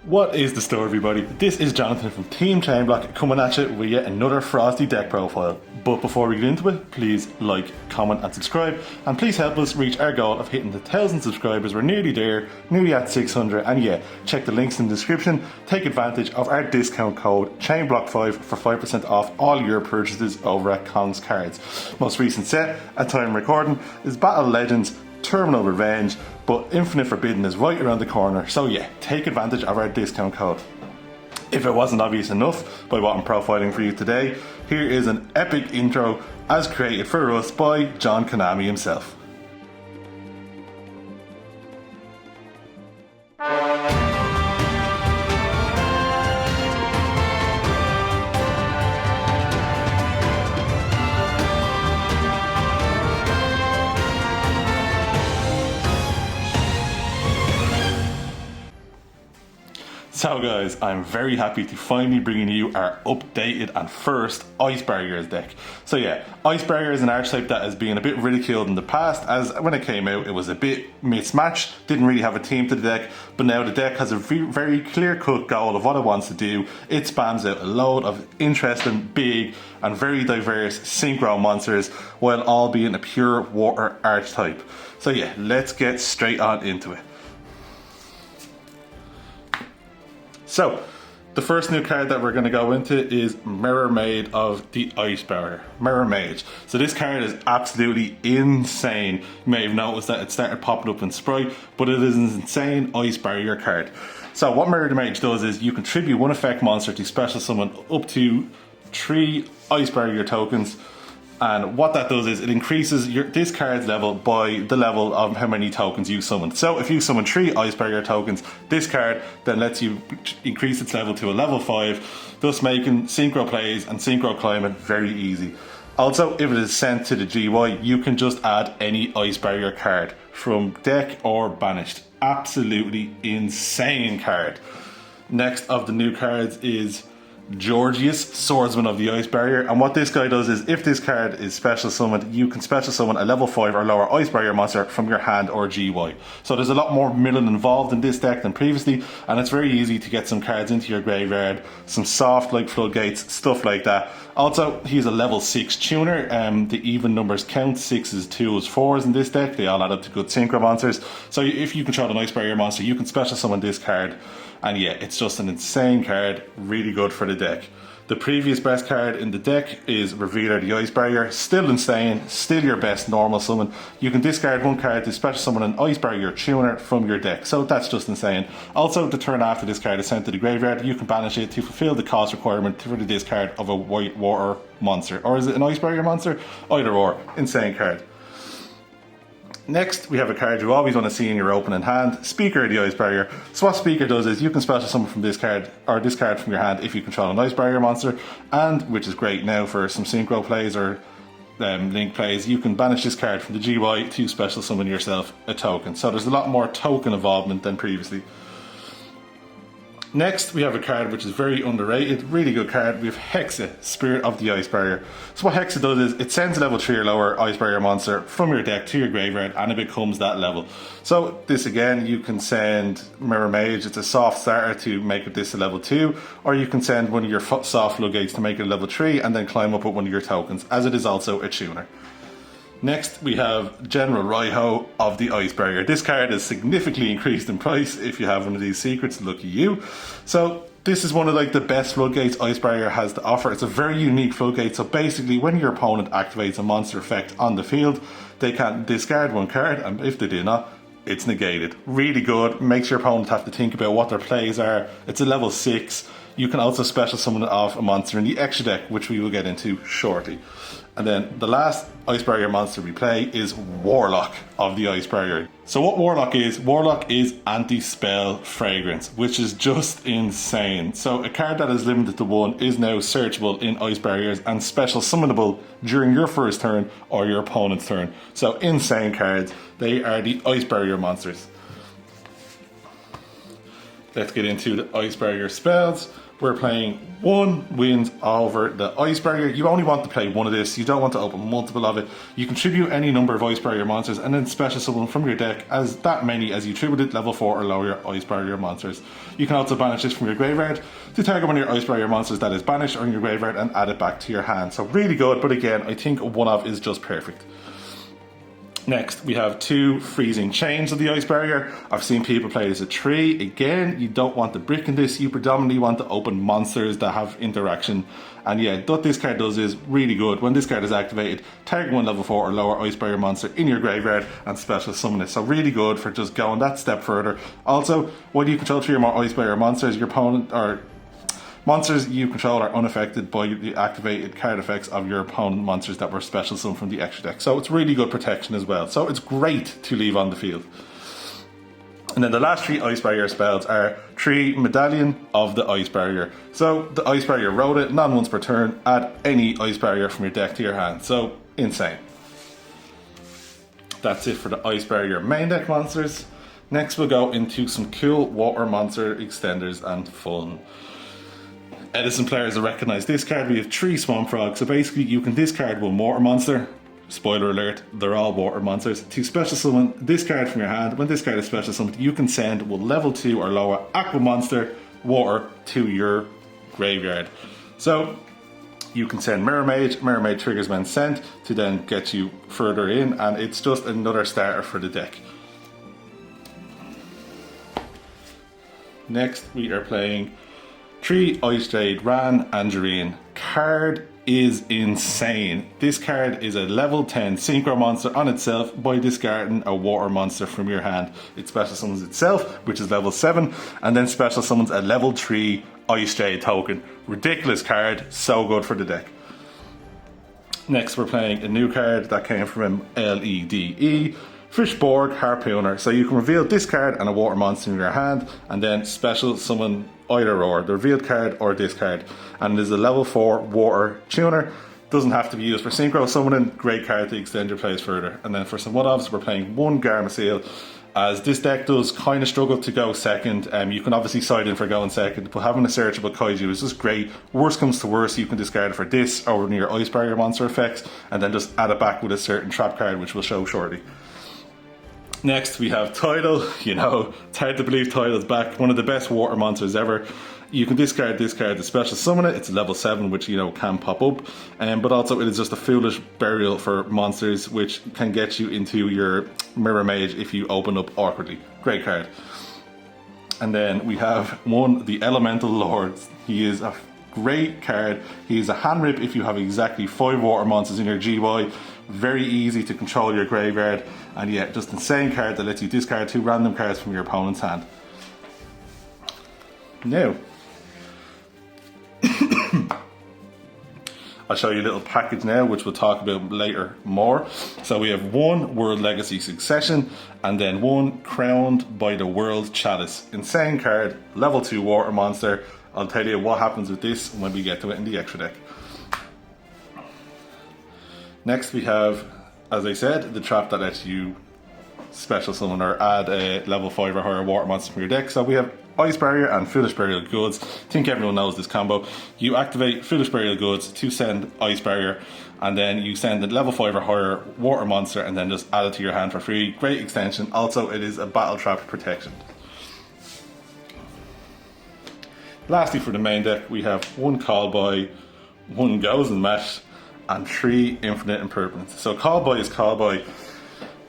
What is the story, everybody? This is Jonathan from Team ChainBlock coming at you with yet another frosty deck profile. But before we get into it, please like, comment and subscribe, and please help us reach our goal of hitting the 1,000 subscribers. We're nearly there, nearly at 600, and yeah, check the links in the description. Take advantage of our discount code ChainBlock5 for 5% off all your purchases over at Kong's Cards. Most recent set, at time recording, is Battle Legends Terminal Revenge, but Infinite Forbidden is right around the corner, so yeah, take advantage of our discount code. If it wasn't obvious enough by what I'm profiling for you today, here is an epic intro as created for us by John Konami himself. So guys, I'm very happy to finally bring you our updated and first Ice Barriers deck. So yeah, Ice Barrier is an archetype that has been a bit ridiculed in the past, as when it came out it was a bit mismatched, didn't really have a theme to the deck, but now the deck has a very clear-cut goal of what it wants to do. It spams out a load of interesting, big and very diverse synchro monsters while all being a pure water archetype. So yeah, let's get straight on into it. So, the first new card that we're going to go into is Mirror Maid of the Ice Barrier. Mirror Mage. So this card is absolutely insane. You may have noticed that it started popping up in Sprite, but it is an insane Ice Barrier card. So what Mirror Mage does is you contribute one effect monster to special summon up to 3 Ice Barrier tokens. And what that does is it increases this card's level by the level of how many tokens you summon. So if you summon 3 Ice Barrier tokens, this card then lets you increase its level to a level 5, thus making synchro plays and synchro climbing very easy. Also, if it is sent to the GY, you can just add any Ice Barrier card from deck or banished. Absolutely insane card. Next of the new cards is Georgius, Swordsman of the Ice Barrier, and what this guy does is if this card is special summoned, you can special summon a level 5 or lower Ice Barrier monster from your hand or GY. So there's a lot more milling involved in this deck than previously, and it's very easy to get some cards into your graveyard, some soft like Floodgates, stuff like that. Also, he's a level 6 tuner, the even numbers count, 6s, 2s, 4s in this deck, they all add up to good synchro monsters. So if you control an Ice Barrier monster, you can special summon this card. And yeah, it's just an insane card, really good for the deck. The previous best card in the deck is Revealer the Ice Barrier, still insane, still your best normal summon. You can discard one card to special summon an Ice Barrier tuner from your deck, so that's just insane. Also, the turn after this card is sent to the graveyard, you can banish it to fulfill the cost requirement for the discard of a white water monster. Or is it an Ice Barrier monster? Either or, insane card. Next, we have a card you always want to see in your opening hand, Speaker of the Ice Barrier. So what Speaker does is you can special summon from this card, or this card from your hand if you control an Ice Barrier monster, and, which is great now for some synchro plays or link plays, you can banish this card from the GY to special summon yourself a token. So there's a lot more token involvement than previously. Next, we have a card which is very underrated, really good card. We have Hexa, Spirit of the Ice Barrier. So what Hexa does is it sends a level 3 or lower Ice Barrier monster from your deck to your graveyard and it becomes that level. So this again, you can send Mirror Mage, it's a soft starter to make this a level 2, or you can send one of your soft Floodgates to make it a level 3 and then climb up with one of your tokens, as it is also a tuner. Next, we have General YuGiOh of the Ice Barrier. This card is significantly increased in price if you have one of these secrets, lucky you. So this is one of like the best Floodgates Ice Barrier has to offer. It's a very unique Floodgate, so basically when your opponent activates a monster effect on the field, they can discard one card, and if they do not, it's negated. Really good, makes your opponent have to think about what their plays are. It's a level 6. You can also special summon it off a monster in the extra deck, which we will get into shortly. And then the last Ice Barrier monster we play is Warlock of the Ice Barrier. So what Warlock is anti-spell fragrance, which is just insane. So a card that is limited to 1 is now searchable in Ice Barriers and special summonable during your first turn or your opponent's turn. So insane cards. They are the Ice Barrier monsters. Let's get into the Ice Barrier spells. we're playing 1 wins over the Ice Barrier. You only want to play one of this, you don't want to open multiple of it. You contribute any number of Ice Barrier monsters and then special summon from your deck as that many as you attributed level 4 or lower Ice Barrier monsters. You can also banish this from your graveyard to target one of your Ice Barrier monsters that is banished or in your graveyard and add it back to your hand. So really good, but again, I think one of is just perfect. Next, we have 2 freezing chains of the Ice Barrier. I've seen people play as a 3. Again, you don't want the brick in this, you predominantly want to open monsters that have interaction. And yeah, what this card does is really good. When this card is activated, target one level 4 or lower Ice Barrier monster in your graveyard and special summon it. So really good for just going that step further. Also, when you control 3 or more Ice Barrier monsters, your opponent or monsters you control are unaffected by the activated card effects of your opponent monsters that were special summoned from the extra deck. So it's really good protection as well. So it's great to leave on the field. And then the last 3 Ice Barrier spells are 3 Medallion of the Ice Barrier. So the Ice Barrier wrote it, non once per turn, add any Ice Barrier from your deck to your hand. So insane. That's it for the Ice Barrier main deck monsters. Next we'll go into some cool water monster extenders and fun. Edison players will recognise this card. We have 3 Swamp Frogs, so basically you can discard 1 water monster. Spoiler alert, they're all water monsters. To special summon this card from your hand, when this card is special summoned, you can send 1 level 2 or lower aqua monster water to your graveyard. So you can send Mirror Mage. Mirror Mage triggers when sent to then get you further in, and it's just another starter for the deck. Next we are playing 3 Ice Jade Ran Angerine. Card is insane. This card is a level 10 synchro monster on itself by discarding a water monster from your hand. It special summons itself, which is level 7, and then special summons a level 3 Ice Jade token. Ridiculous card, so good for the deck. Next we're playing a new card that came from LEDE. Fishborg Harpooner. So you can reveal this card and a water monster in your hand and then special summon either or, the revealed card or this card. And it is a level 4 water tuner. Doesn't have to be used for synchro summoning. Great card to extend your plays further. And then for some one-offs, we're playing 1 Garmasil. As this deck does kind of struggle to go second, you can obviously side in for going second, but having a searchable Kaiju is just great. Worst comes to worst, you can discard it for this or your Ice Barrier monster effects, and then just add it back with a certain trap card, which we'll show shortly. Next we have Tidal. You know, it's hard to believe Tidal's back. One of the best water monsters ever. You can discard this card to special summon it. It's level 7, which you know can pop up. But also it is just a foolish burial for monsters, which can get you into your Mirror Mage if you open up awkwardly. Great card. And then we have 1, the Elemental Lords. He is a great card. He is a hand rip if you have exactly 5 water monsters in your GY. Very easy to control your graveyard, and yeah, just insane card that lets you discard 2 random cards from your opponent's hand. Now, I'll show you a little package now, which we'll talk about later more. So we have 1 World Legacy Succession, and then 1 Crowned by the World Chalice. Insane card, level 2 water monster. I'll tell you what happens with this when we get to it in the extra deck. Next we have, as I said, the trap that lets you special summon or add a level 5 or higher water monster from your deck. So we have Ice Barrier and Foolish Burial Goods. I think everyone knows this combo. You activate Foolish Burial Goods to send Ice Barrier, and then you send a level 5 or higher water monster and then just add it to your hand for free. Great extension. Also, it is a battle trap protection. Lastly, for the main deck, we have 1 Callboy, 1 Goes and Mesh, and 3 Infinite Impermanence. So Callboy is Callboy,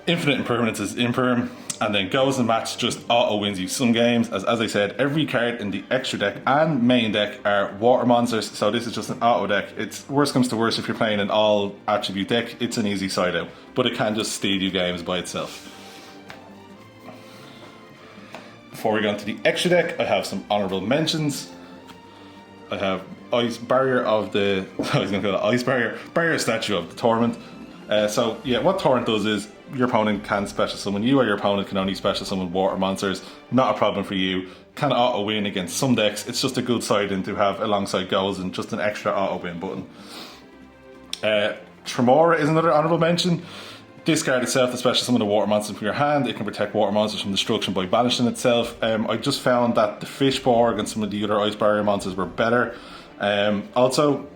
Infinite Impermanence is Imperm, and then Goes and Match just auto wins you some games. As I said, every card in the extra deck and main deck are water monsters, so this is just an auto deck. It's worst comes to worst, if you're playing an all attribute deck, it's an easy side out, but it can just steal you games by itself. Before we go into the extra deck, I have some honourable mentions. I have Ice Barrier of the, I was going to call it Ice Barrier, Barrier Statue of the Torment. So yeah, what Torrent does is your opponent can special summon you, or your opponent can only special summon water monsters. Not a problem for you. Can auto win against some decks. It's just a good side in to have alongside Goals and just an extra auto win button. Tremora is another honourable mention. Discard itself, the special summon a water monster from your hand. It can protect water monsters from destruction by banishing itself. I just found that the Fishborg and some of the other Ice Barrier monsters were better. Also,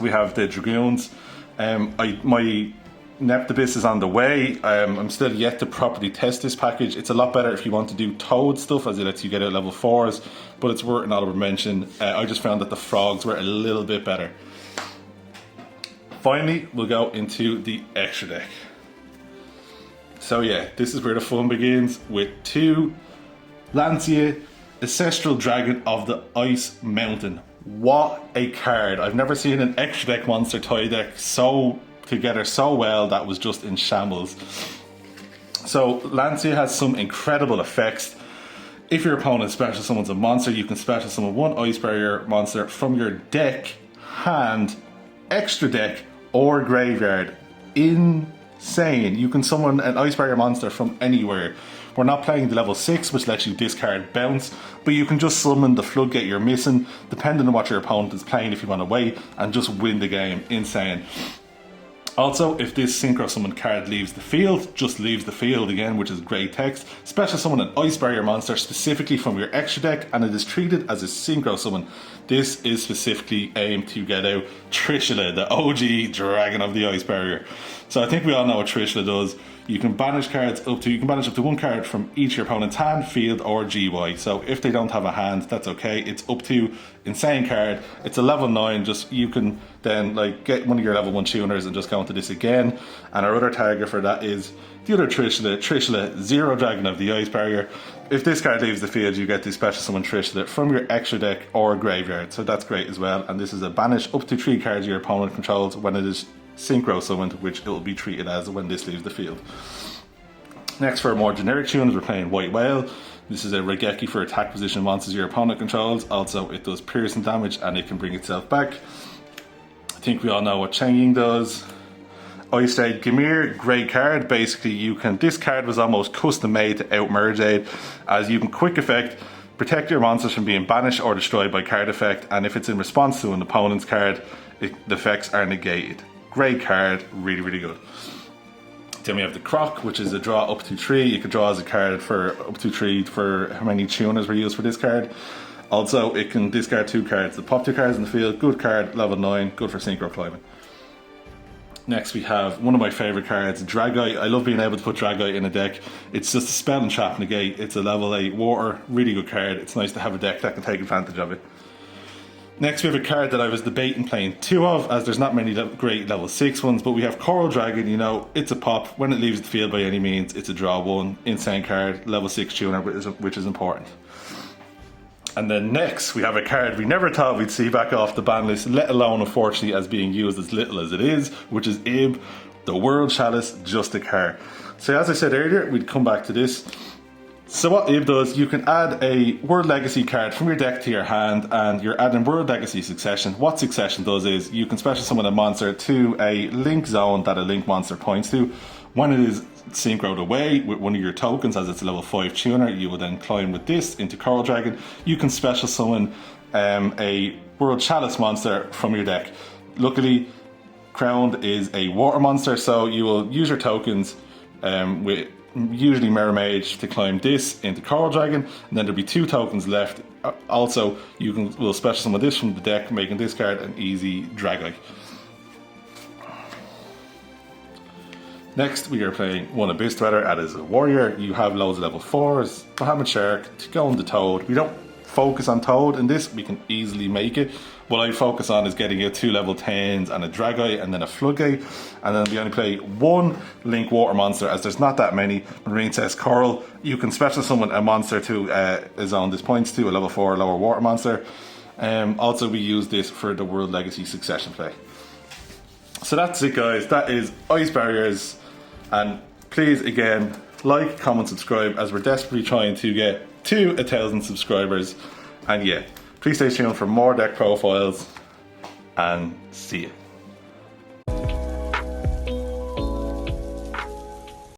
we have the Dragoons. My Neptibus is on the way. I'm still yet to properly test this package. It's a lot better if you want to do Toad stuff, as it lets you get out level 4s, but it's worth an honorable mention. I just found that the frogs were a little bit better. Finally, we'll go into the extra deck. So yeah, this is where the fun begins with 2 Lancia, Ancestral Dragon of the Ice Mountain. What a card. I've never seen an extra deck monster toy deck together so well that was just in shambles. So Lancia has some incredible effects. If your opponent special summons a monster, you can special summon 1 Ice Barrier monster from your deck, hand, extra deck, or graveyard. Insane. You can summon an Ice Barrier monster from anywhere. We're not playing the level 6, which lets you discard bounce, but you can just summon the floodgate you're missing, depending on what your opponent is playing if you want to wait, and just win the game. Insane. Also, if this Synchro Summon card leaves the field, just leaves the field again, which is great text. Special summon an Ice Barrier monster specifically from your extra deck, and it is treated as a Synchro Summon. This is specifically aimed to get out Trishula, the OG Dragon of the Ice Barrier. So I think we all know what Trishula does. You can banish up to 1 card from each of your opponent's hand, field, or GY. So if they don't have a hand, that's okay. It's up to insane card. It's a level 9. Just you can then like get one of your level 1 tuners and just go into this again. And our other target for that is the other Trishula, Zero Dragon of the Ice Barrier. If this card leaves the field, you get the special summon Trishula from your extra deck or graveyard. So that's great as well. And this is a banish up to 3 cards your opponent controls when it is Synchro Summoned, which it will be treated as when this leaves the field. Next, for more generic tuners, we're playing White Whale. This is a Regeki for attack position monsters your opponent controls. Also, it does piercing damage and it can bring itself back. I think we all know what Changing does. Ice Aid Gamir, great card. Basically, this card was almost custom made to out Merge Aid, as you can quick effect protect your monsters from being banished or destroyed by card effect, and if it's in response to an opponent's card, the effects are negated. Great card, really, really good. Then we have the Croc, which is a draw up to 3. You can draw as a card for up to 3 for how many tuners were used for this card. Also, it can discard 2 cards. The pop 2 cards in the field, good card, level 9, good for synchro climbing. Next we have one of my favourite cards, Dragite. I love being able to put Dragite in a deck. It's just a spell and trap negate. It's a level 8 water, really good card. It's nice to have a deck that can take advantage of it. Next we have a card that I was debating playing 2 of, as there's not many great level 6 ones, but we have Coral Dragon. You know, it's a pop. When it leaves the field by any means, it's a draw 1. Insane card, level 6 tuner, which is important. And then next we have a card we never thought we'd see back off the ban list, let alone unfortunately as being used as little as it is, which is Ib, the World Chalice Justicar. So as I said earlier, we'd come back to this. So what Ib does, you can add a World Legacy card from your deck to your hand, and you're adding World Legacy Succession. What Succession does is you can special summon a monster to a link zone that a link monster points to. When it is synchroed away with one of your tokens, as it's a level 5 tuner, you will then climb with this into Coral Dragon. You can special summon a World Chalice monster from your deck. Luckily, Crowned is a water monster, so you will use your tokens with usually Mirror Mage to climb this into Coral Dragon, and then there'll be 2 tokens left. Also, will special summon this from the deck, making this card an easy Dragite. Next, we are playing one Abyss Dweller as a warrior. You have loads of level 4s, Bahamut Shark, to go on the Toad. We don't focus on Toad in this, we can easily make it. What I focus on is getting out 2 level 10s and a Dragite and then a Floodgate. And then we only play 1 Link Water monster, as there's not that many. Marine says Coral. You can special summon a monster to a zone this points to, a level 4 lower water monster. Also, we use this for the World Legacy Succession play. So that's it, guys. That is Ice Barriers. And please, again, like, comment, subscribe, as we're desperately trying to get to 1,000 subscribers. And yeah, please stay tuned for more deck profiles, and see you.